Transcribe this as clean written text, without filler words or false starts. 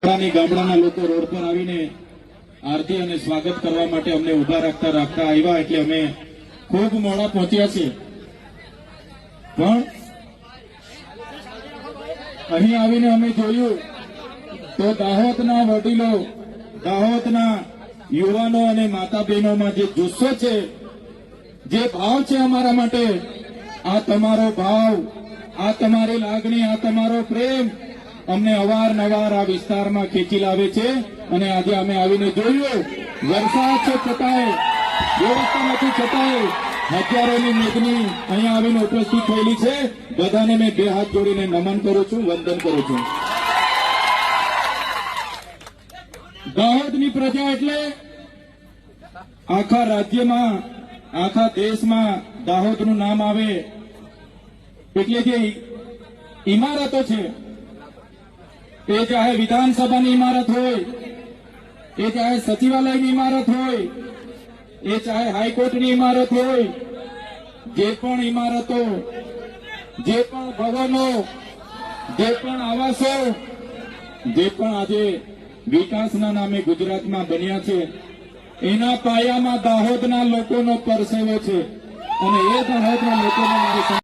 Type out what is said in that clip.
ગામડાના લોકો રોડ પર આવીને આરતી અને સ્વાગત કરવા માટે અમને ઉભા રાખતા આવ્યા એટલે અમે ખૂબ મોડા પહોંચ્યા છીએ। પણ અહીં આવીને અમે જોયું તો દાહોદના વડીલો, દાહોદના યુવાનો અને માતા બહેનોમાં જે જુસ્સો છે, જે ભાવ છે અમારા માટે, આ તમારો ભાવ, આ તમારી લાગણી, આ તમારો પ્રેમ અમને અવારનવાર આ વિસ્તારમાં ખેંચી લાવે છે। અને આજે અમે આવીને જોયું, વરસાદ છે છતાંય, વ્યવસ્થા નથી છતાંય હજારોની મેદની અહીંયા આવીને ઉપસ્થિત થયેલી છે। બધાને મેં બે હાથ જોડીને નમન કરું છું, વંદન કરું છું। દાહોદની પ્રજા એટલે આખા રાજ્યમાં, આખા દેશમાં દાહોદનું નામ આવે એટલે જે ઇમારતો છે, એ ચાહે વિધાનસભાની ઇમારત હોય, એ ચાહે સચિવાલયની ઇમારત હોય, એ ચાહે હાઈકોર્ટની ઇમારત હોય, જે પણ ઇમારતો, જે પણ ભવનો, જે પણ આવાસો, જે પણ આજે વિકાસના નામે ગુજરાતમાં બન્યા છે, એના પાયામાં દાહોદના લોકોનો પરસેવો છે। અને એ દાહોદના લોકોને મારી